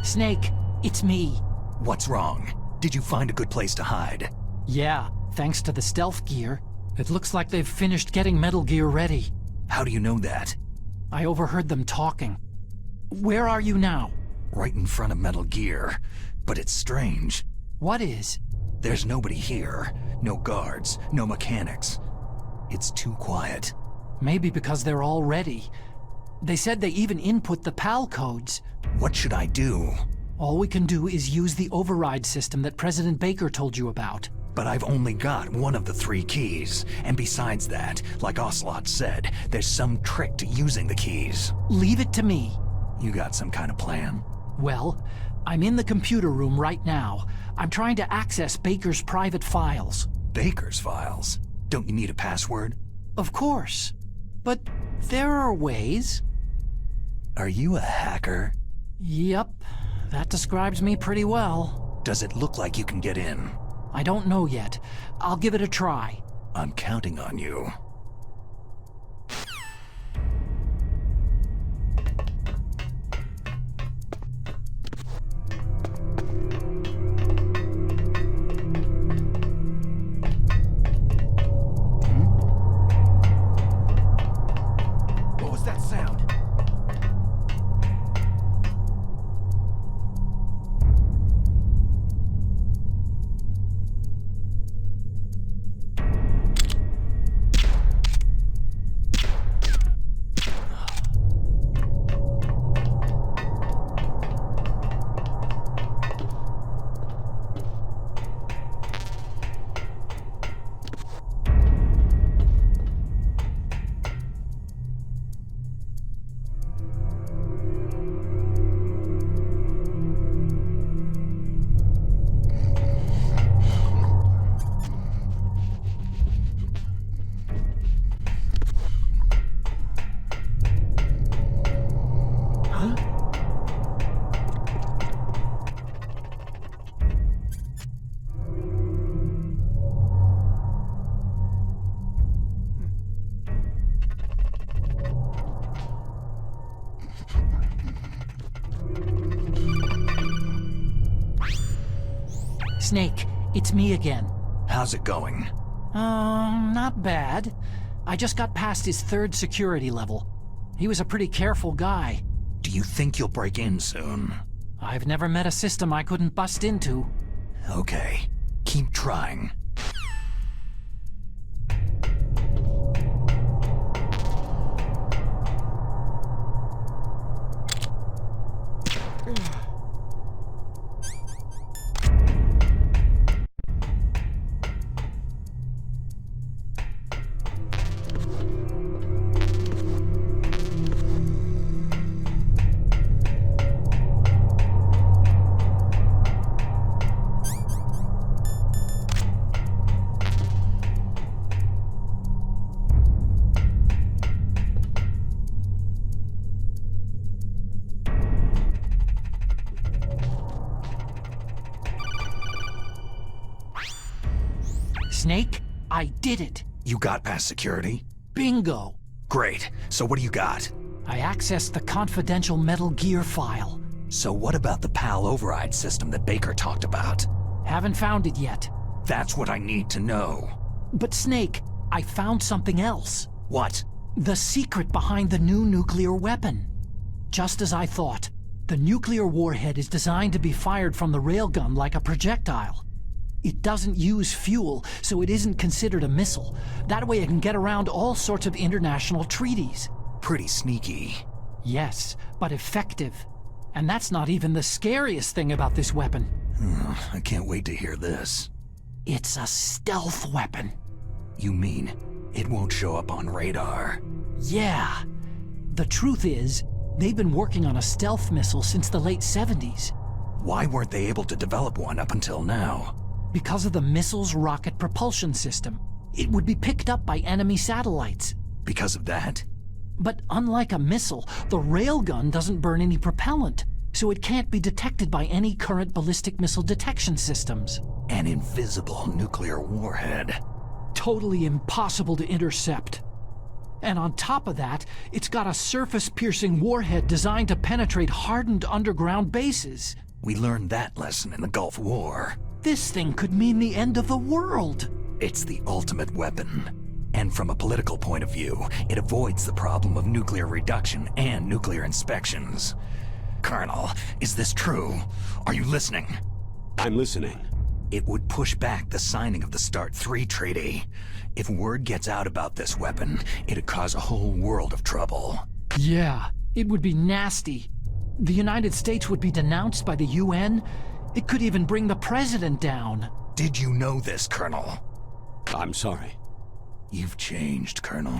Snake, it's me. What's wrong? Did you find a good place to hide? Yeah, thanks to the stealth gear. It looks like they've finished getting Metal Gear ready. How do you know that? I overheard them talking. Where are you now? Right in front of Metal Gear. But it's strange. What is? There's nobody here. No guards, no mechanics. It's too quiet. Maybe because they're all ready. They said they even input the PAL codes. What should I do? All we can do is use the override system that President Baker told you about. But I've only got one of the 3 keys. And besides that, like Ocelot said, there's some trick to using the keys. Leave it to me. You got some kind of plan? Well, I'm in the computer room right now. I'm trying to access Baker's private files. Baker's files? Don't you need a password? Of course. But there are ways. Are you a hacker? Yep, that describes me pretty well. Does it look like you can get in? I don't know yet. I'll give it a try. I'm counting on you. What was that sound? Snake, it's me again. How's it going? Not bad. I just got past his 3rd security level. He was a pretty careful guy. Do you think you'll break in soon? I've never met a system I couldn't bust into. Okay. Keep trying. Snake, I did it. You got past security? Bingo. Great. So what do you got? I accessed the confidential Metal Gear file. So what about the PAL override system that Baker talked about? Haven't found it yet. That's what I need to know. But Snake, I found something else. What? The secret behind the new nuclear weapon. Just as I thought, the nuclear warhead is designed to be fired from the railgun like a projectile. It doesn't use fuel, so it isn't considered a missile. That way it can get around all sorts of international treaties. Pretty sneaky. Yes, but effective. And that's not even the scariest thing about this weapon. I can't wait to hear this. It's a stealth weapon. You mean it won't show up on radar? Yeah. The truth is, they've been working on a stealth missile since the late 70s. Why weren't they able to develop one up until now? Because of the missile's rocket propulsion system. It would be picked up by enemy satellites. Because of that? But unlike a missile, the railgun doesn't burn any propellant, so it can't be detected by any current ballistic missile detection systems. An invisible nuclear warhead. Totally impossible to intercept. And on top of that, it's got a surface-piercing warhead designed to penetrate hardened underground bases. We learned that lesson in the Gulf War. This thing could mean the end of the world. It's the ultimate weapon. And from a political point of view, it avoids the problem of nuclear reduction and nuclear inspections. Colonel, is this true? Are you listening? I'm listening. It would push back the signing of the START 3 treaty. If word gets out about this weapon, it'd cause a whole world of trouble. Yeah, it would be nasty. The United States would be denounced by the UN. It could even bring the president down. Did you know this, Colonel? I'm sorry. You've changed, Colonel.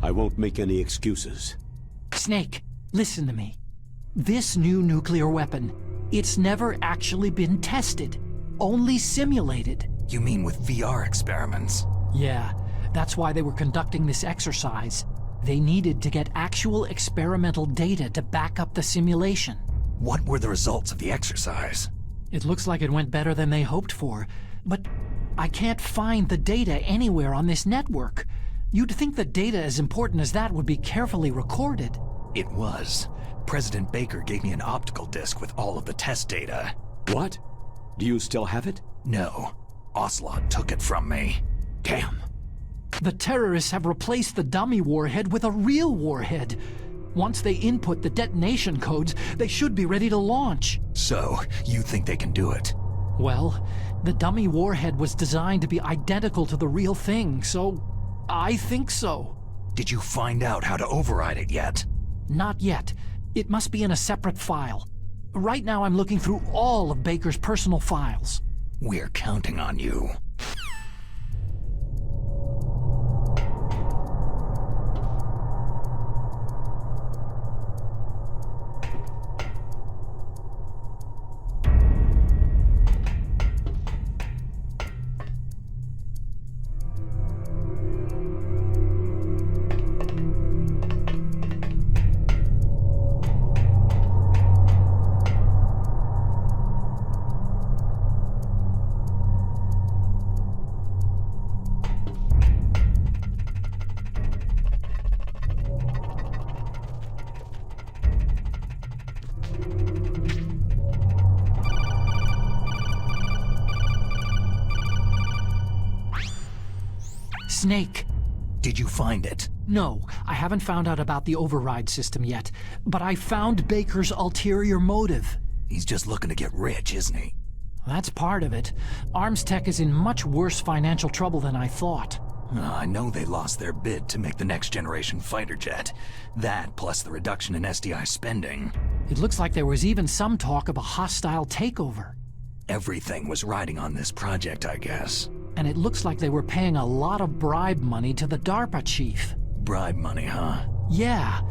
I won't make any excuses. Snake, listen to me. This new nuclear weapon, it's never actually been tested. Only simulated. You mean with VR experiments? Yeah, that's why they were conducting this exercise. They needed to get actual experimental data to back up the simulation. What were the results of the exercise? It looks like it went better than they hoped for, but I can't find the data anywhere on this network. You'd think the data as important as that would be carefully recorded. It was. President Baker gave me an optical disc with all of the test data. What? Do you still have it? No. Ocelot took it from me. Damn. The terrorists have replaced the dummy warhead with a real warhead. Once they input the detonation codes, they should be ready to launch. So, you think they can do it? Well, the dummy warhead was designed to be identical to the real thing, so I think so. Did you find out how to override it yet? Not yet. It must be in a separate file. Right now I'm looking through all of Baker's personal files. We're counting on you. Snake. Did you find it? No, I haven't found out about the override system yet, but I found Baker's ulterior motive. He's just looking to get rich, isn't he? That's part of it. Arms Tech is in much worse financial trouble than I thought. I know they lost their bid to make the next generation fighter jet. That, plus the reduction in SDI spending. It looks like there was even some talk of a hostile takeover. Everything was riding on this project, I guess. And it looks like they were paying a lot of bribe money to the DARPA chief. Bribe money, huh? Yeah,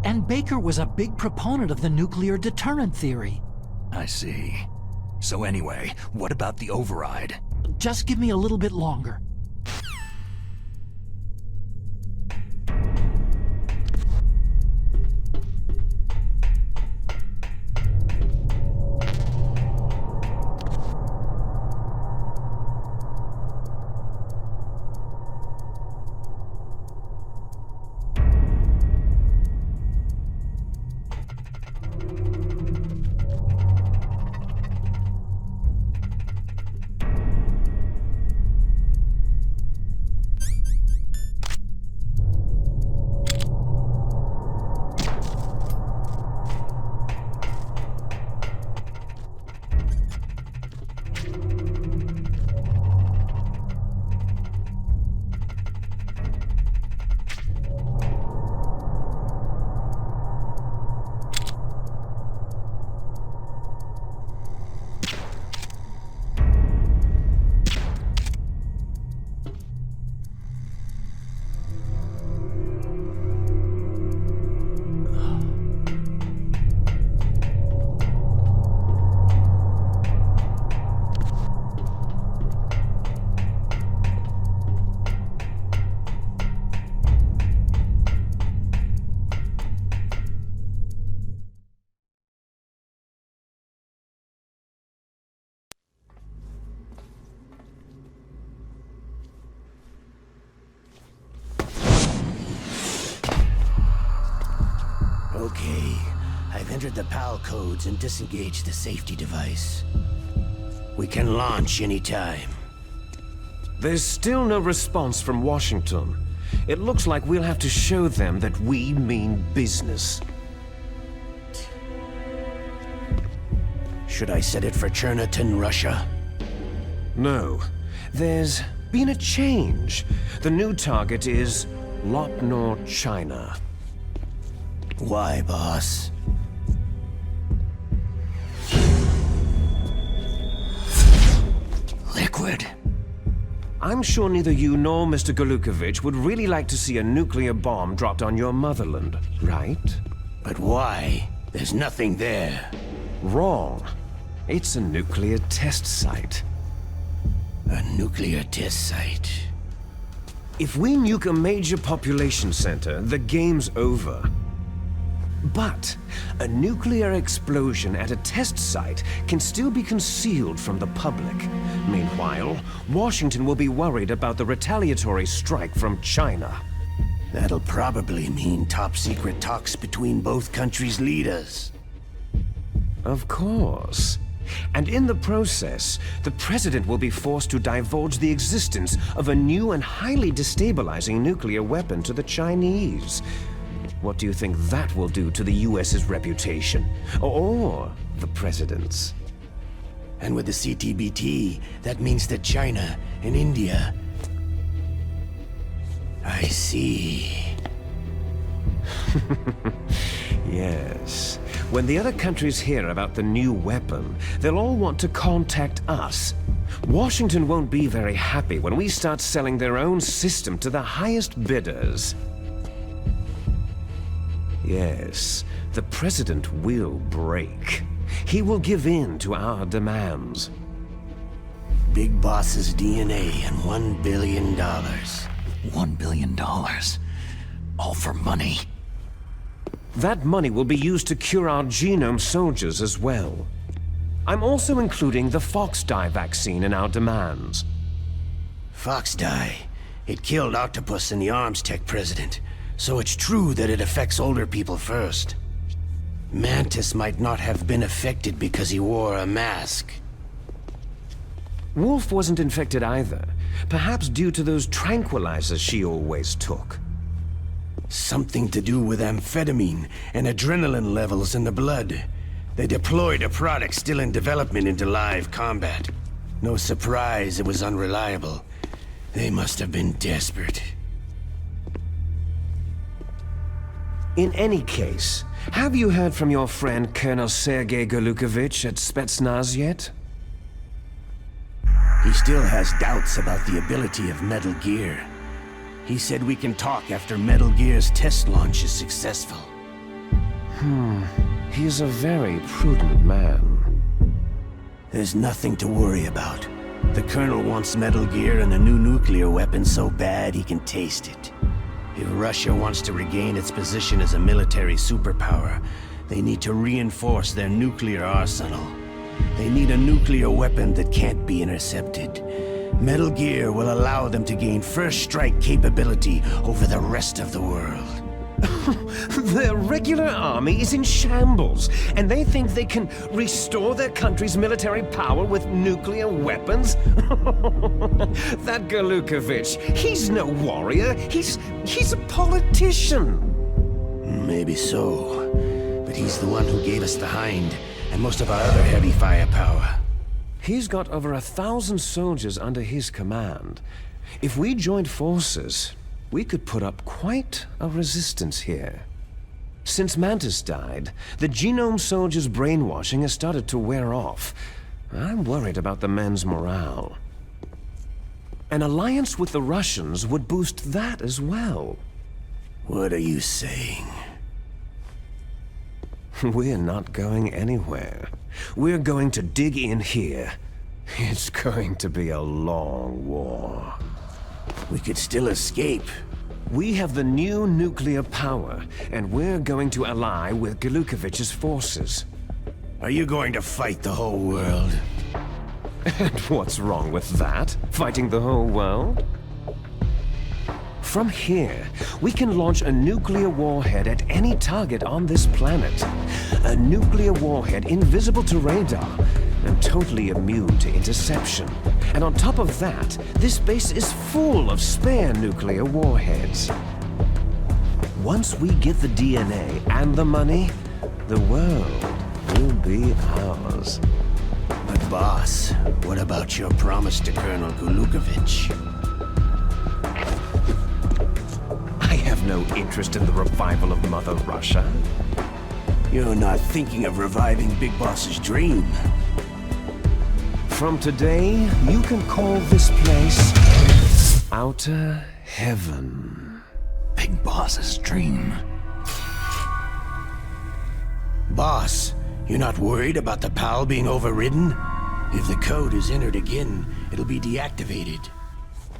and Baker was a big proponent of the nuclear deterrent theory. I see. So anyway, what about the override? Just give me a little bit longer. I've entered the PAL codes and disengaged the safety device. We can launch anytime. There's still no response from Washington. It looks like we'll have to show them that we mean business. Should I set it for Cherniton, Russia? No. There's been a change. The new target is Lopnor, China. Why, boss? Liquid. I'm sure neither you nor Mr. Golukovich would really like to see a nuclear bomb dropped on your motherland, right? But why? There's nothing there. Wrong. It's a nuclear test site. A nuclear test site. If we nuke a major population center, the game's over. But a nuclear explosion at a test site can still be concealed from the public. Meanwhile, Washington will be worried about the retaliatory strike from China. That'll probably mean top-secret talks between both countries' leaders. Of course. And in the process, the president will be forced to divulge the existence of a new and highly destabilizing nuclear weapon to the Chinese. What do you think that will do to the US's reputation? Or the president's? And with the CTBT, that means that China and India... I see. Yes. When the other countries hear about the new weapon, they'll all want to contact us. Washington won't be very happy when we start selling their own system to the highest bidders. Yes, the president will break. He will give in to our demands. Big Boss's DNA and $1 billion. $1 billion. All for money. That money will be used to cure our genome soldiers as well. I'm also including the Fox-Die vaccine in our demands. Fox-Die. It killed Octopus and the Arms Tech president. So it's true that it affects older people first. Mantis might not have been affected because he wore a mask. Wolf wasn't infected either. Perhaps due to those tranquilizers she always took. Something to do with amphetamine and adrenaline levels in the blood. They deployed a product still in development into live combat. No surprise it was unreliable. They must have been desperate. In any case, have you heard from your friend Colonel Sergei Golukovich at Spetsnaz yet? He still has doubts about the ability of Metal Gear. He said we can talk after Metal Gear's test launch is successful. He's a very prudent man. There's nothing to worry about. The Colonel wants Metal Gear and a new nuclear weapon so bad he can taste it. If Russia wants to regain its position as a military superpower, they need to reinforce their nuclear arsenal. They need a nuclear weapon that can't be intercepted. Metal Gear will allow them to gain first strike capability over the rest of the world. Their regular army is in shambles, and they think they can restore their country's military power with nuclear weapons? That Golukovich, he's no warrior. He's a politician. Maybe so, but he's the one who gave us the Hind and most of our other heavy firepower. He's got over 1,000 soldiers under his command. If we joined forces, we could put up quite a resistance here. Since Mantis died, the genome soldiers' brainwashing has started to wear off. I'm worried about the men's morale. An alliance with the Russians would boost that as well. What are you saying? We're not going anywhere. We're going to dig in here. It's going to be a long war. We could still escape. We have the new nuclear power, and we're going to ally with Golukovich's forces. Are you going to fight the whole world? And what's wrong with that? Fighting the whole world? From here, we can launch a nuclear warhead at any target on this planet. A nuclear warhead invisible to radar and totally immune to interception. And on top of that, this base is full of spare nuclear warheads. Once we get the DNA and the money, the world will be ours. But boss, what about your promise to Colonel Gulukovich? I have no interest in the revival of Mother Russia. You're not thinking of reviving Big Boss's dream. From today, you can call this place Outer Heaven. Big Boss's dream. Boss, you're not worried about the PAL being overridden? If the code is entered again, it'll be deactivated.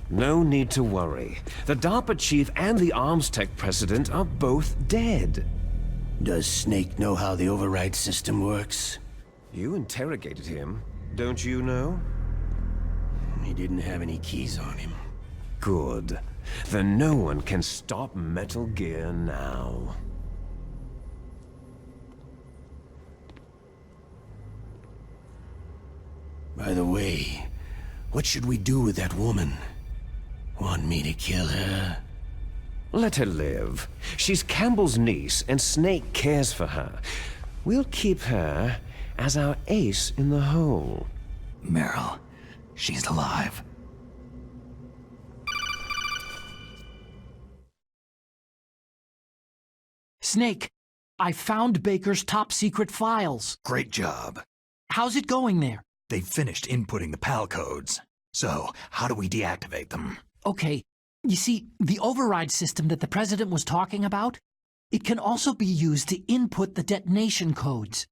No need to worry. The DARPA chief and the arms tech president are both dead. Does Snake know how the override system works? You interrogated him, don't you know? He didn't have any keys on him. Good. Then no one can stop Metal Gear now. By the way, what should we do with that woman? Want me to kill her? Let her live. She's Campbell's niece, and Snake cares for her. We'll keep her as our ace in the hole. Meryl, she's alive. Snake, I found Baker's top-secret files. Great job. How's it going there? They've finished inputting the PAL codes. So, how do we deactivate them? Okay, you see, the override system that the President was talking about, it can also be used to input the detonation codes.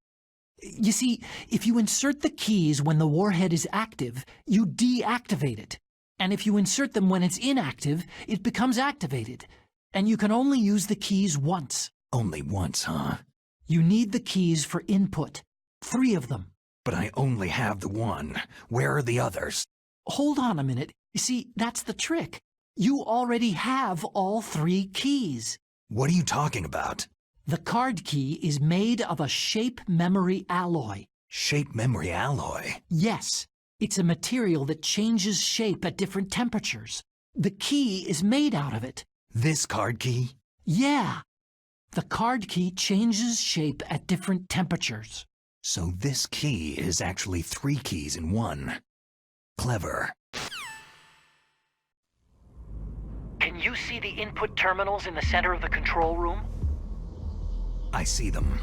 You see, if you insert the keys when the warhead is active, you deactivate it. And if you insert them when it's inactive, it becomes activated. And you can only use the keys once. Only once, huh? You need the keys for input. 3 of them. But I only have the one. Where are the others? Hold on a minute. You see, that's the trick. You already have all 3 keys. What are you talking about? The card key is made of a shape memory alloy. Shape memory alloy? Yes, it's a material that changes shape at different temperatures. The key is made out of it. This card key? Yeah. The card key changes shape at different temperatures. So this key is actually 3 keys in one. Clever. Can you see the input terminals in the center of the control room? I see them.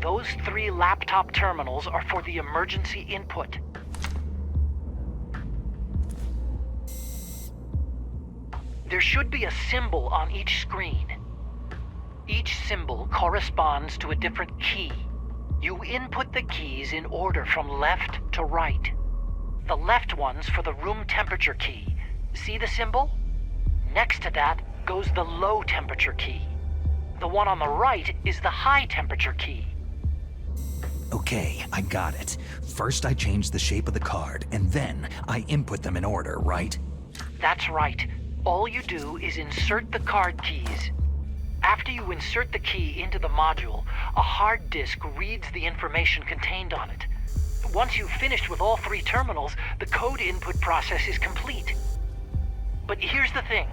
Those 3 laptop terminals are for the emergency input. There should be a symbol on each screen. Each symbol corresponds to a different key. You input the keys in order from left to right. The left one's for the room temperature key. See the symbol? Next to that goes the low temperature key. The one on the right is the high temperature key. Okay, I got it. First I change the shape of the card, and then I input them in order, right? That's right. All you do is insert the card keys. After you insert the key into the module, a hard disk reads the information contained on it. Once you've finished with all 3 terminals, the code input process is complete. But here's the thing.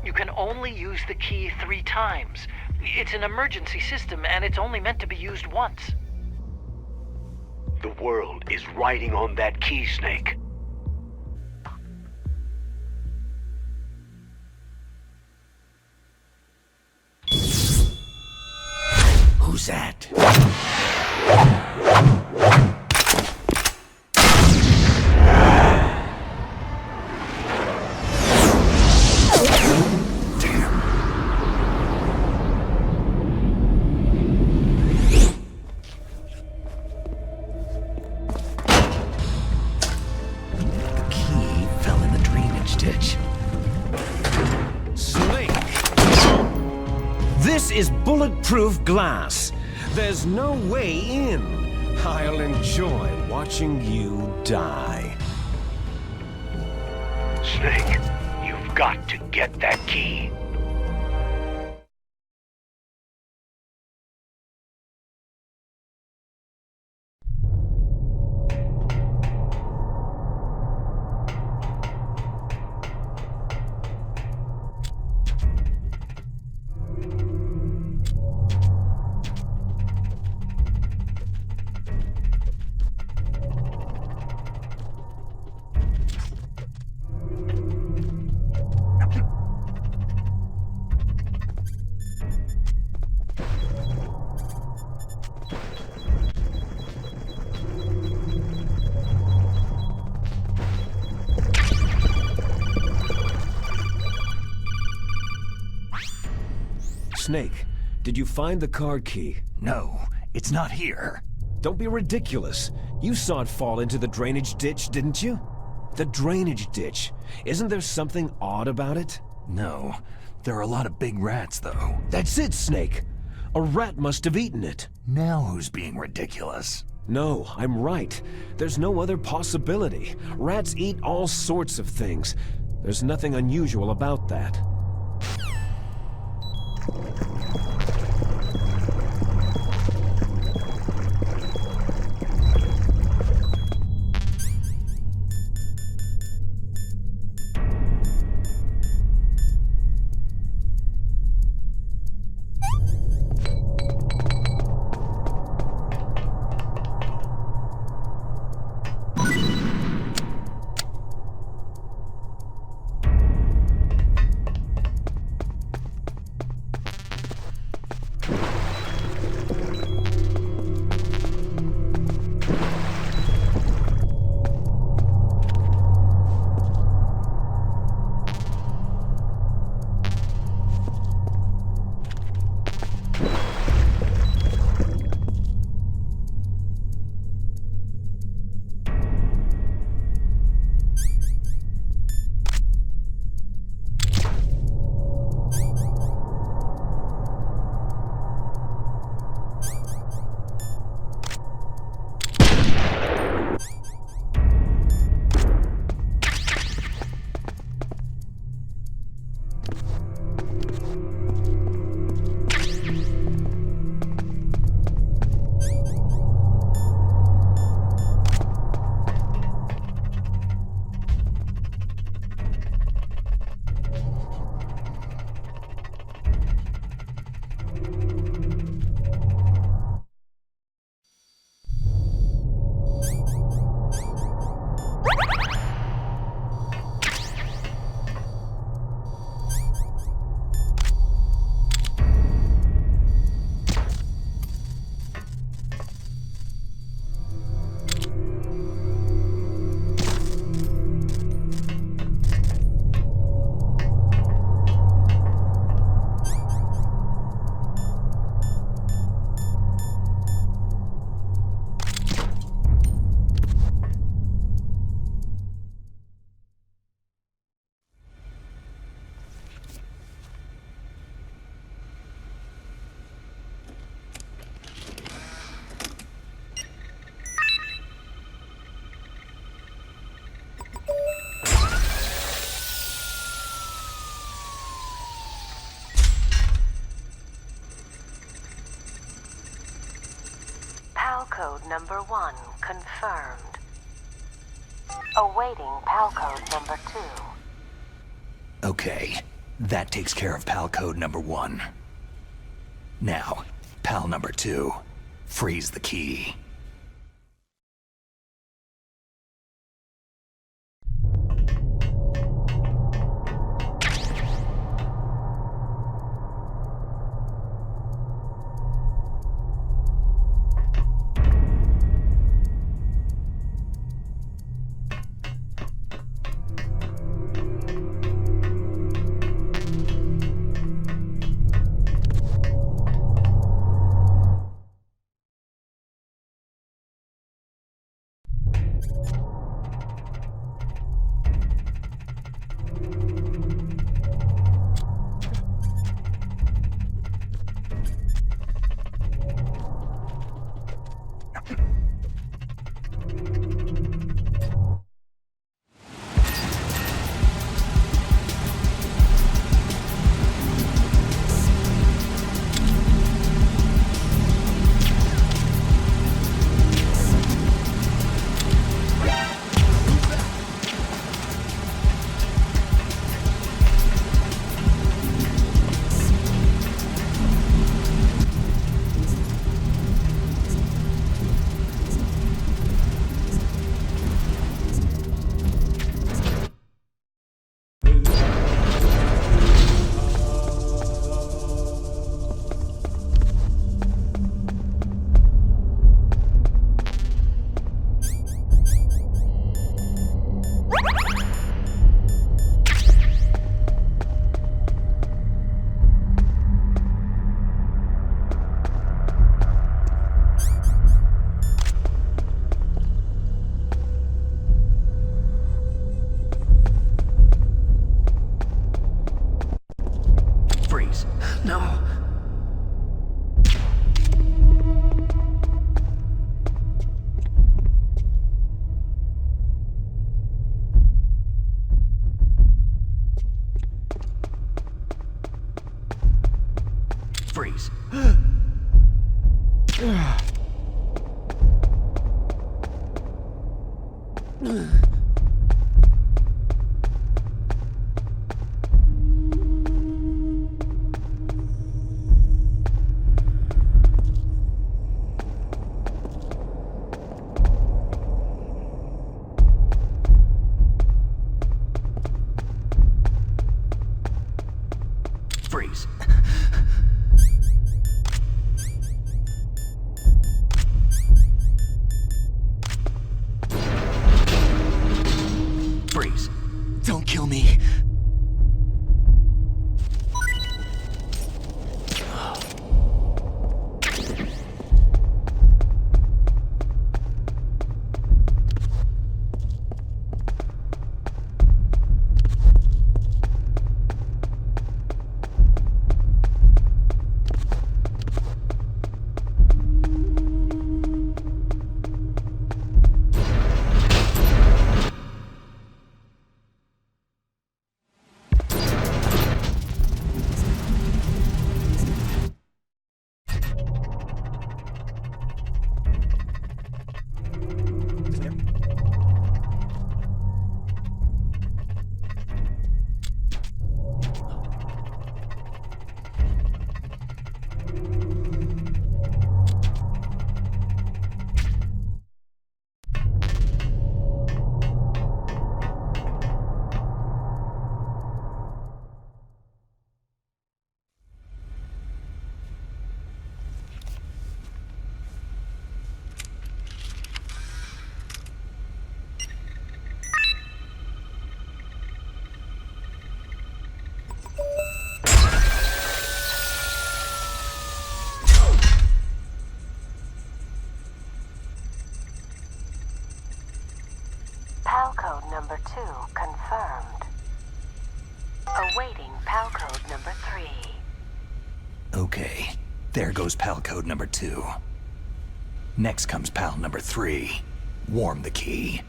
You can only use the key 3 times. It's an emergency system, and it's only meant to be used once. The world is riding on that key, Snake. Who's that? This is bulletproof glass. There's no way in. I'll enjoy watching you die. Snake. You've got to get that key. Snake, did you find the card key? No, it's not here. Don't be ridiculous. You saw it fall into the drainage ditch, didn't you? The drainage ditch. Isn't there something odd about it? No, there are a lot of big rats, though. That's it, Snake. A rat must have eaten it. Now who's being ridiculous? No, I'm right. There's no other possibility. Rats eat all sorts of things. There's nothing unusual about that. Code number 1 confirmed. Awaiting PAL code number 2. Okay, that takes care of PAL code number 1. Now, PAL number 2. Freeze the key. Freeze. Freeze. Freeze. Don't kill me. PAL code number 2 confirmed. Awaiting PAL code number 3. Okay, there goes PAL code number 2. Next comes PAL number 3. Warm the key.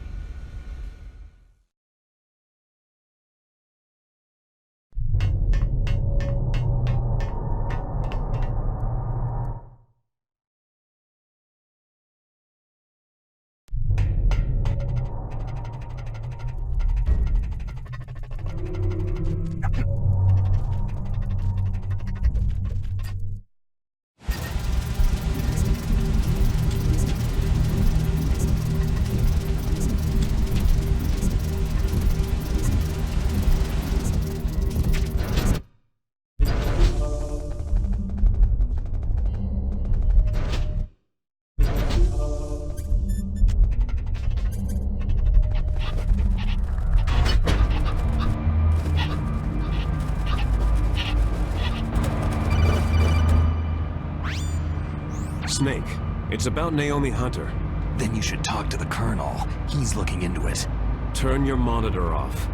Snake, it's about Naomi Hunter. Then you should talk to the Colonel. He's looking into it. Turn your monitor off.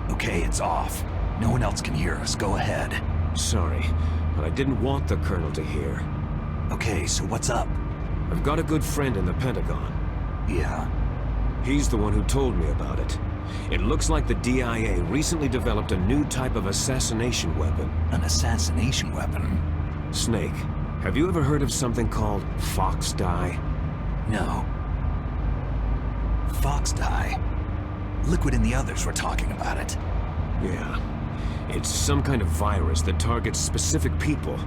Okay, it's off. No one else can hear us. Go ahead. Sorry, but I didn't want the Colonel to hear. Okay, so what's up? I've got a good friend in the Pentagon. Yeah? He's the one who told me about it. It looks like the DIA recently developed a new type of assassination weapon. An assassination weapon? Snake, have you ever heard of something called Fox Dye? No. Fox Dye? Liquid and the others were talking about it. Yeah. It's some kind of virus that targets specific people.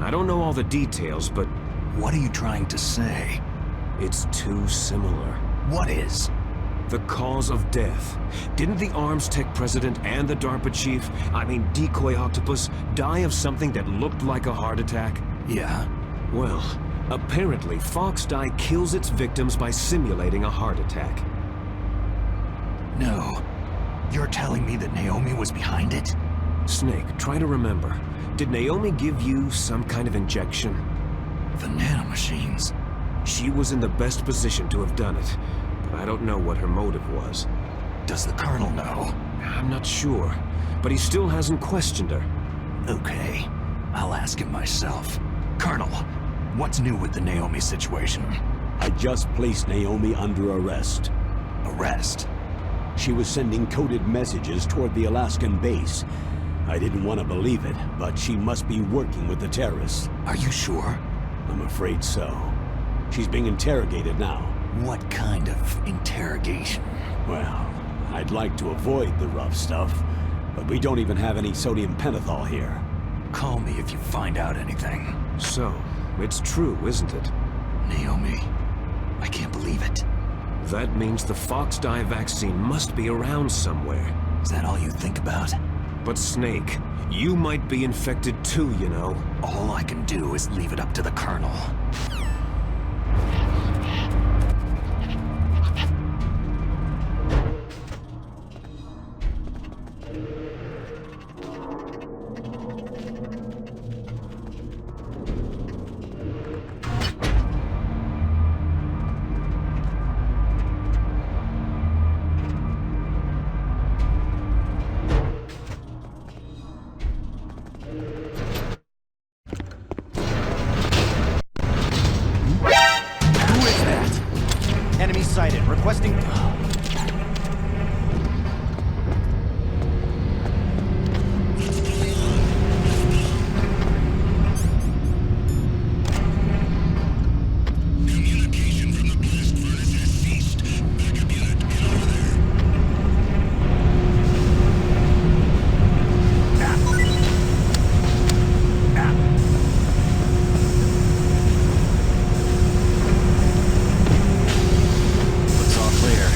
I don't know all the details, but... What are you trying to say? It's too similar. What is? The cause of death. Didn't the Arms Tech president and the DARPA chief, Decoy Octopus, die of something that looked like a heart attack? Yeah. Well, apparently Fox Dye kills its victims by simulating a heart attack. No. You're telling me that Naomi was behind it? Snake, try to remember. Did Naomi give you some kind of injection? The nanomachines. She was in the best position to have done it, but I don't know what her motive was. Does the Colonel know? I'm not sure, but he still hasn't questioned her. Okay. I'll ask him myself. Colonel, what's new with the Naomi situation? I just placed Naomi under arrest. Arrest? She was sending coded messages toward the Alaskan base. I didn't want to believe it, but she must be working with the terrorists. Are you sure? I'm afraid so. She's being interrogated now. What kind of interrogation? Well, I'd like to avoid the rough stuff, but we don't even have any sodium pentothal here. Call me if you find out anything. So, it's true, isn't it? Naomi, I can't believe it. That means the fox dye vaccine must be around somewhere. Is that all you think about? But Snake, you might be infected too, you know. All I can do is leave it up to the Colonel. Enemy sighted. Requesting... Communication from the blast furnace has ceased. Backup unit, get over there. Looks all clear.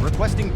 Requesting...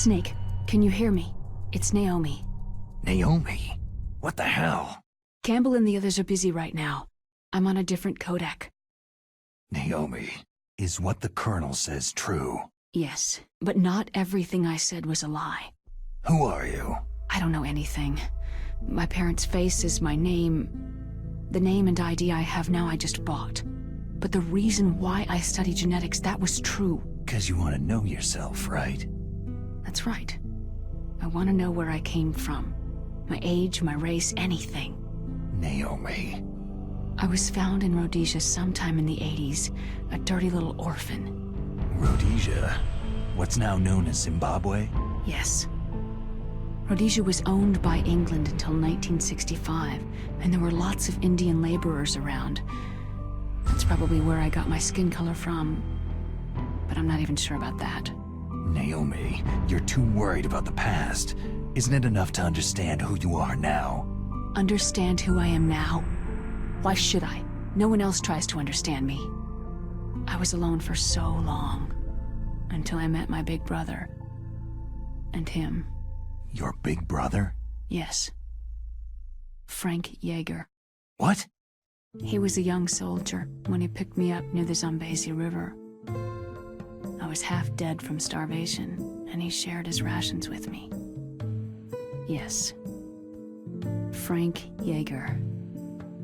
Snake, can you hear me? It's Naomi. Naomi? What the hell? Campbell and the others are busy right now. I'm on a different codec. Naomi, is what the Colonel says true? Yes, but not everything I said was a lie. Who are you? I don't know anything. My parents' face is my name. The name and ID I have now I just bought. But the reason why I study genetics, that was true. 'Cause you want to know yourself, right? That's right. I want to know where I came from. My age, my race, anything. Naomi. I was found in Rhodesia sometime in the 80s, a dirty little orphan. Rhodesia? What's now known as Zimbabwe? Yes. Rhodesia was owned by England until 1965, and there were lots of Indian laborers around. That's probably where I got my skin color from, but I'm not even sure about that. Naomi, you're too worried about the past. Isn't it enough to understand who you are now? Understand who I am now? Why should I? No one else tries to understand me. I was alone for so long, until I met my big brother. And him. Your big brother? Yes. Frank Yeager. What? He was a young soldier when he picked me up near the Zambezi River. I was half dead from starvation, and he shared his rations with me. Yes. Frank Yeager.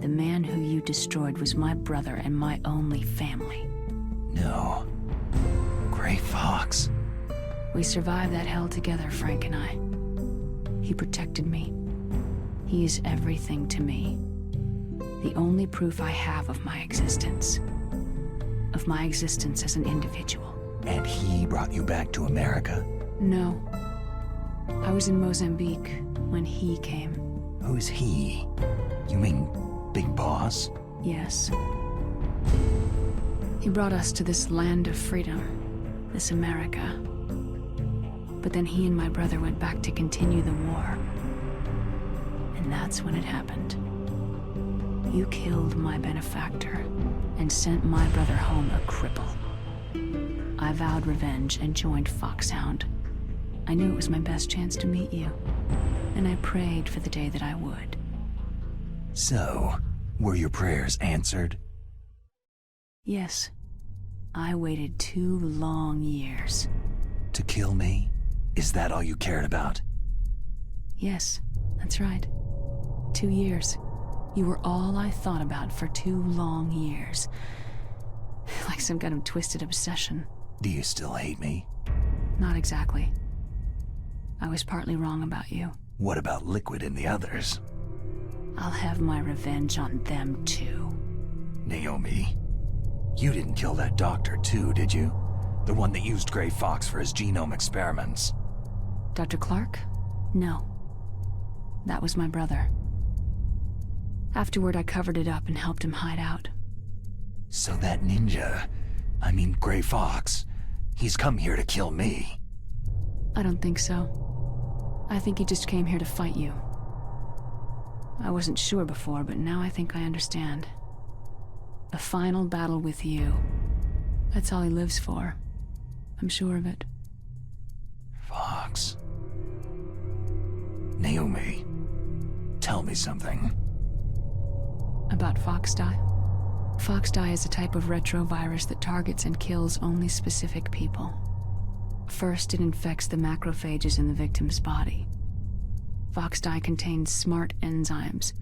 The man who you destroyed was my brother and my only family. No. Gray Fox. We survived that hell together, Frank and I. He protected me. He is everything to me. The only proof I have of my existence. Of my existence as an individual. And he brought you back to America? No. I was in Mozambique when he came. Who's he? You mean Big Boss? Yes. He brought us to this land of freedom, this America. But then he and my brother went back to continue the war. And that's when it happened. You killed my benefactor and sent my brother home a cripple. I vowed revenge and joined Foxhound. I knew it was my best chance to meet you, and I prayed for the day that I would. So, were your prayers answered? Yes. I waited 2 long years. To kill me? Is that all you cared about? Yes, that's right. 2 years. You were all I thought about for 2 long years. Like some kind of twisted obsession. Do you still hate me? Not exactly. I was partly wrong about you. What about Liquid and the others? I'll have my revenge on them too. Naomi, you didn't kill that doctor too, did you? The one that used Gray Fox for his genome experiments. Dr. Clark? No. That was my brother. Afterward, I covered it up and helped him hide out. So that ninja, I mean Gray Fox, he's come here to kill me. I don't think so. I think he just came here to fight you. I wasn't sure before, but now I think I understand. A final battle with you. That's all he lives for. I'm sure of it. Fox. Naomi, tell me something. About Foxdie? Foxdie is a type of retrovirus that targets and kills only specific people. First, it infects the macrophages in the victim's body. Foxdie contains smart enzymes,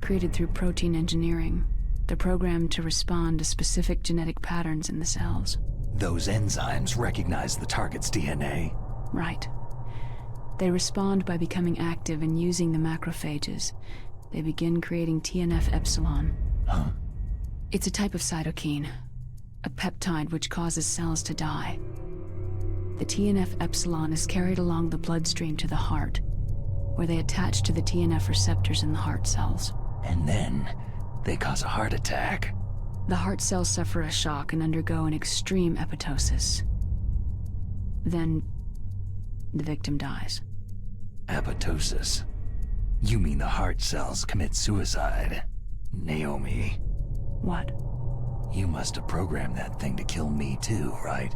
created through protein engineering. They're programmed to respond to specific genetic patterns in the cells. Those enzymes recognize the target's DNA? Right. They respond by becoming active and using the macrophages. They begin creating TNF-epsilon. Huh? It's a type of cytokine, a peptide which causes cells to die. The TNF-epsilon is carried along the bloodstream to the heart, where they attach to the TNF receptors in the heart cells. And then they cause a heart attack. The heart cells suffer a shock and undergo an extreme apoptosis. Then the victim dies. Apoptosis? You mean the heart cells commit suicide? Naomi. What? You must have programmed that thing to kill me too, right?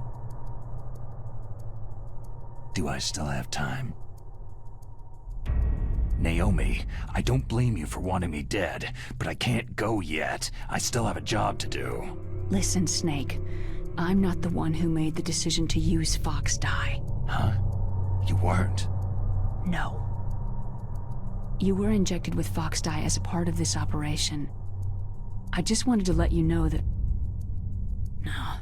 Do I still have time? Naomi, I don't blame you for wanting me dead, but I can't go yet. I still have a job to do. Listen, Snake. I'm not the one who made the decision to use Fox dye. Huh? You weren't? No. You were injected with Fox dye as a part of this operation. I just wanted to let you know that... No.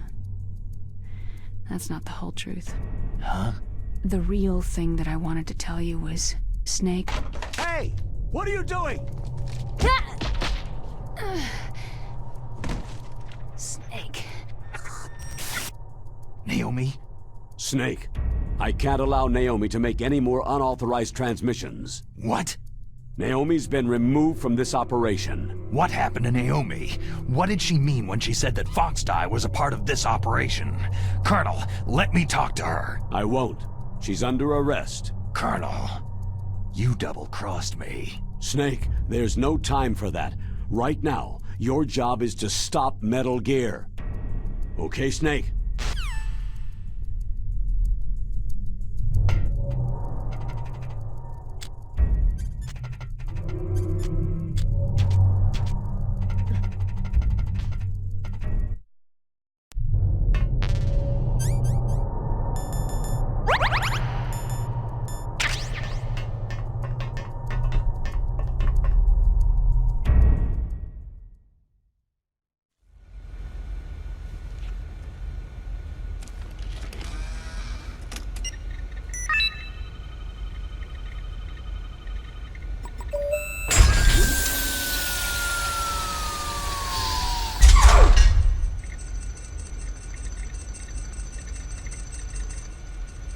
That's not the whole truth. Huh? The real thing that I wanted to tell you was... Snake... Hey! What are you doing? Snake... Naomi? Snake, I can't allow Naomi to make any more unauthorized transmissions. What? Naomi's been removed from this operation. What happened to Naomi? What did she mean when she said that Fox dye was a part of this operation? Colonel, let me talk to her. I won't. She's under arrest. Colonel, you double-crossed me. Snake, there's no time for that. Right now, your job is to stop Metal Gear. Okay, Snake?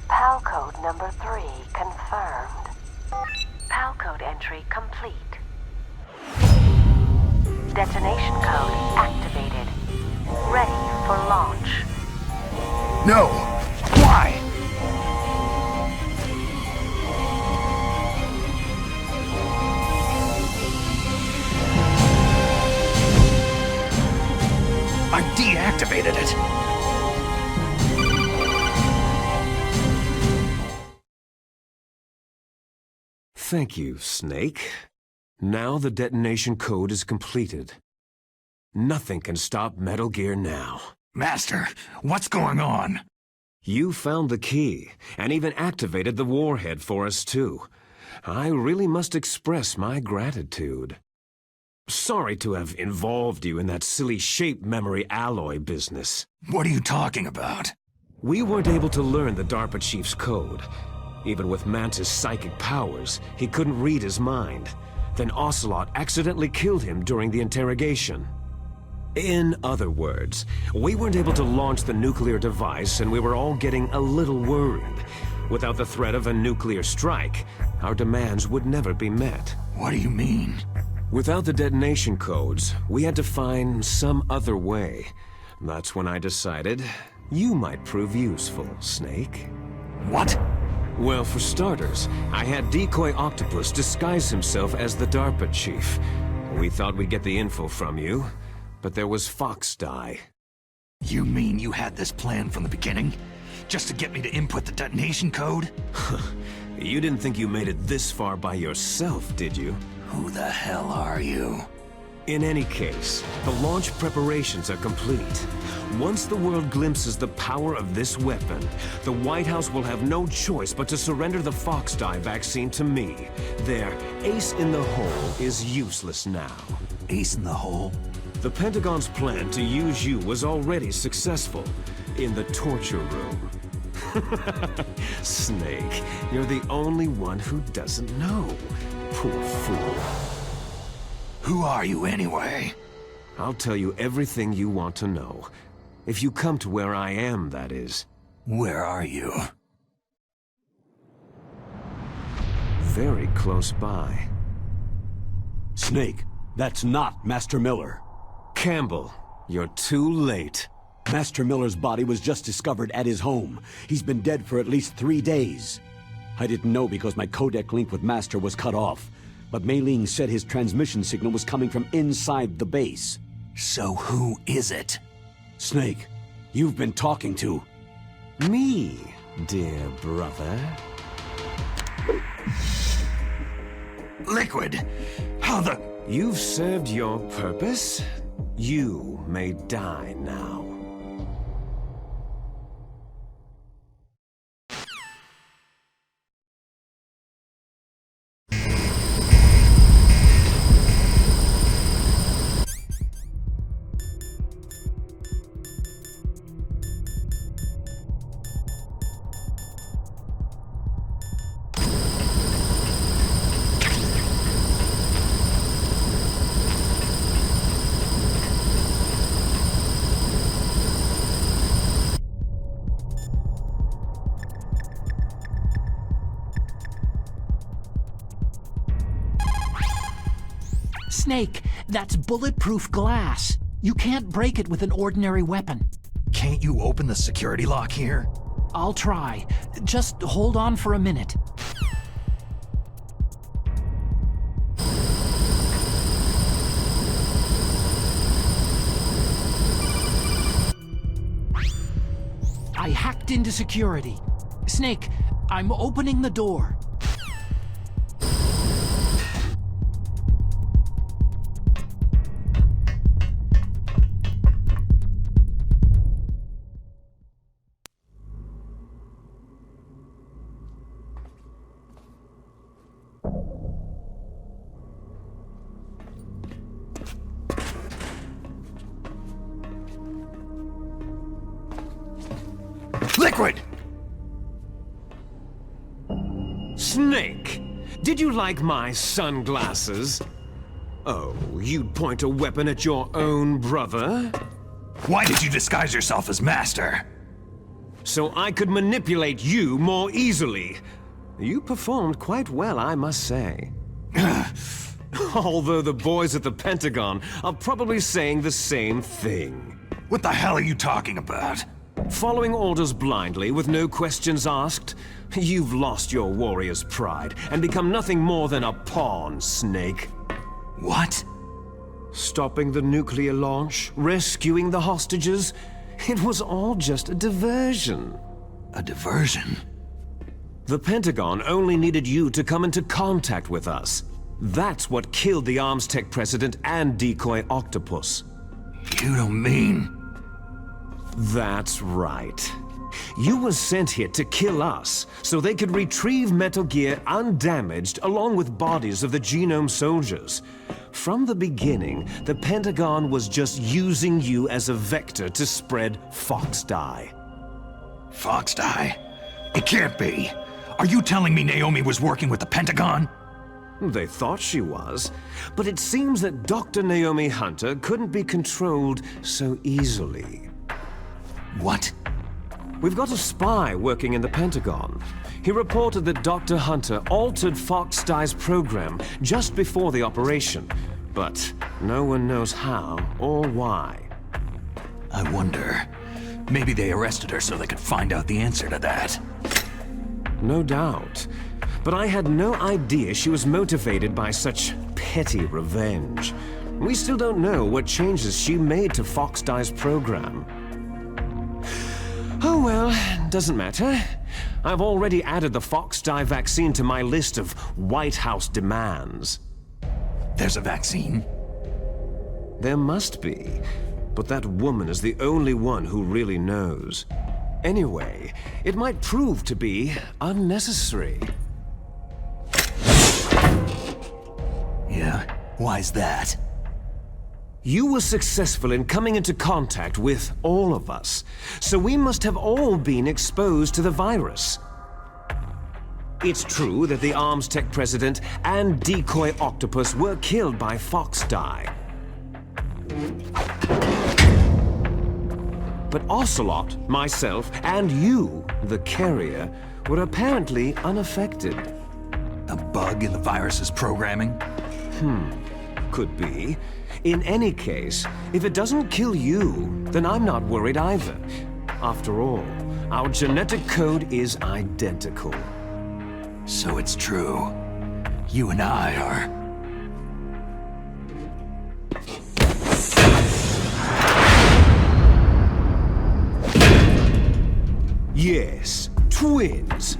PAL code number 3 confirmed. PAL code entry complete. Detonation code activated. Ready for launch. No! Why? I deactivated it! Thank you, Snake. Now the detonation code is completed. Nothing can stop Metal Gear now. Master, what's going on? You found the key, and even activated the warhead for us too. I really must express my gratitude. Sorry to have involved you in that silly shape memory alloy business. What are you talking about? We weren't able to learn the DARPA chief's code. Even with Mantis' psychic powers, he couldn't read his mind. Then Ocelot accidentally killed him during the interrogation. In other words, we weren't able to launch the nuclear device, and we were all getting a little worried. Without the threat of a nuclear strike, our demands would never be met. What do you mean? Without the detonation codes, we had to find some other way. That's when I decided you might prove useful, Snake. What? Well, for starters, I had Decoy Octopus disguise himself as the DARPA chief. We thought we'd get the info from you, but there was Fox dye. You mean you had this plan from the beginning? Just to get me to input the detonation code? You didn't think you made it this far by yourself, did you? Who the hell are you? In any case, the launch preparations are complete. Once the world glimpses the power of this weapon, the White House will have no choice but to surrender the Fox dye vaccine to me. Their ace in the hole is useless now. Ace in the hole? The Pentagon's plan to use you was already successful in the torture room. Snake, you're the only one who doesn't know. Poor fool. Who are you anyway? I'll tell you everything you want to know. If you come to where I am, that is. Where are you? Very close by. Snake, that's not Master Miller. Campbell, you're too late. Master Miller's body was just discovered at his home. He's been dead for at least 3 days. I didn't know because my codec link with Master was cut off. But Mei Ling said his transmission signal was coming from inside the base. So who is it? Snake, you've been talking to... Me? dear brother. Liquid! How the... You've served your purpose. You may die now. Snake, that's bulletproof glass. You can't break it with an ordinary weapon. Can't you open the security lock here? I'll try. Just hold on for a minute. I hacked into security. Snake, I'm opening the door. Liquid! Snake, did you like my sunglasses? Oh, you'd point a weapon at your own brother? Why did you disguise yourself as Master? So I could manipulate you more easily. You performed quite well, I must say. Although the boys at the Pentagon are probably saying the same thing. What the hell are you talking about? Following orders blindly with no questions asked, you've lost your warrior's pride and become nothing more than a pawn, Snake. What? Stopping the nuclear launch, rescuing the hostages, it was all just a diversion. A diversion? The Pentagon only needed you to come into contact with us. That's what killed the Arms Tech president and decoy octopus. You don't mean... That's right. You were sent here to kill us, so they could retrieve Metal Gear undamaged along with bodies of the Genome soldiers. From the beginning, the Pentagon was just using you as a vector to spread Fox Dye. Fox Dye? It can't be. Are you telling me Naomi was working with the Pentagon? They thought she was, but it seems that Dr. Naomi Hunter couldn't be controlled so easily. What? We've got a spy working in the Pentagon. He reported that Dr. Hunter altered Fox Dye's program just before the operation, but no one knows how or why. I wonder. Maybe they arrested her so they could find out the answer to that. No doubt. But I had no idea she was motivated by such petty revenge. We still don't know what changes she made to Fox Dye's program. Oh well, doesn't matter. I've already added the Fox Dye vaccine to my list of White House demands. There's a vaccine? There must be, but that woman is the only one who really knows. Anyway, it might prove to be unnecessary. Yeah? Why's that? You were successful in coming into contact with all of us, so we must have all been exposed to the virus. It's true that the Arms Tech president and decoy octopus were killed by Fox Dye. But Ocelot, myself, and you, the carrier, were apparently unaffected. A bug in the virus's programming? Could be. In any case, if it doesn't kill you, then I'm not worried either. After all, our genetic code is identical. So it's true. You and I are... Yes, Twins.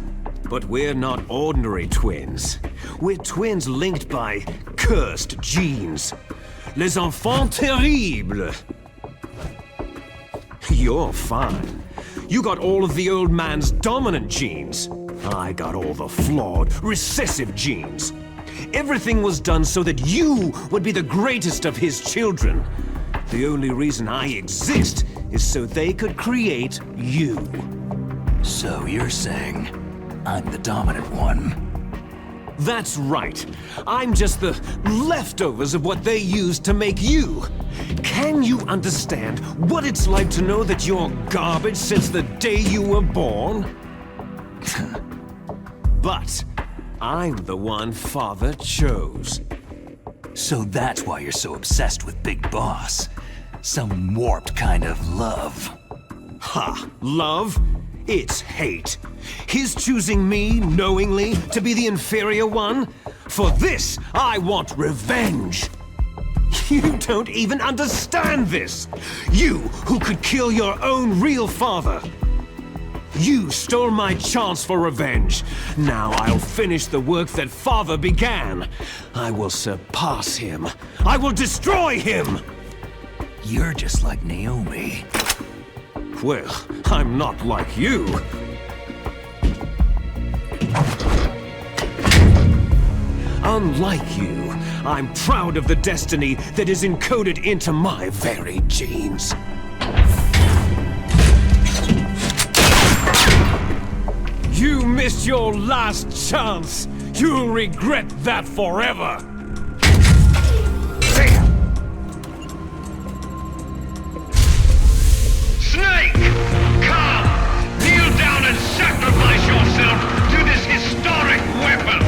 But we're not ordinary twins. We're twins linked by cursed genes. Les enfants terribles. You're fine. You got all of the old man's dominant genes. I got all the flawed, recessive genes. Everything was done so that you would be the greatest of his children. The only reason I exist is so they could create you. So you're saying I'm the dominant one? That's right. I'm just the leftovers of what they used to make you. Can you understand what it's like to know that you're garbage since the day you were born? But I'm the one Father chose. So that's why you're so obsessed with Big Boss. Some warped kind of love. Ha! Love? It's hate. His choosing me, knowingly, to be the inferior one? For this, I want revenge. You don't even understand this. You, who could kill your own real father. You stole my chance for revenge. Now I'll finish the work that Father began. I will surpass him. I will destroy him! You're just like Naomi. Well, I'm not like you. Unlike you, I'm proud of the destiny that is encoded into my very genes. You missed your last chance. You'll regret that forever. Snake! Come! Kneel down and sacrifice yourself to this historic weapon!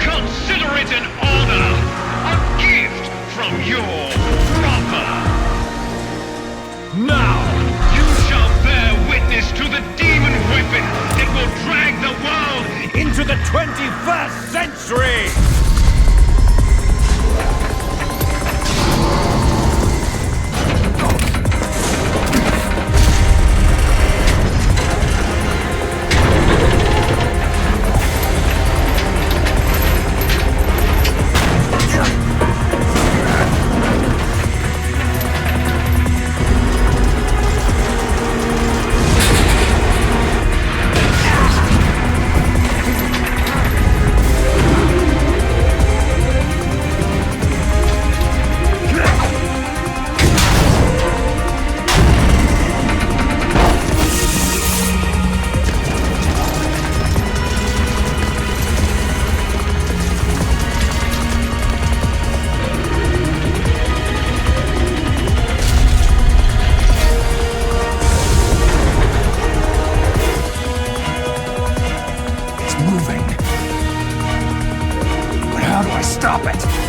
Consider it an honor! A gift from your brother! Now! You shall bear witness to the demon weapon that will drag the world Into the 21st century! Stop it!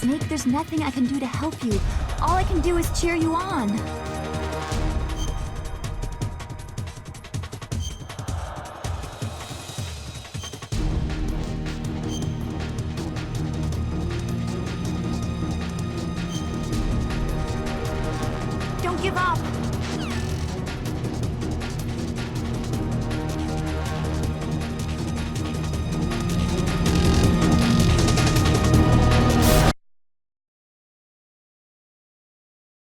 Snake, there's nothing I can do to help you. All I can do is cheer you on. Don't give up!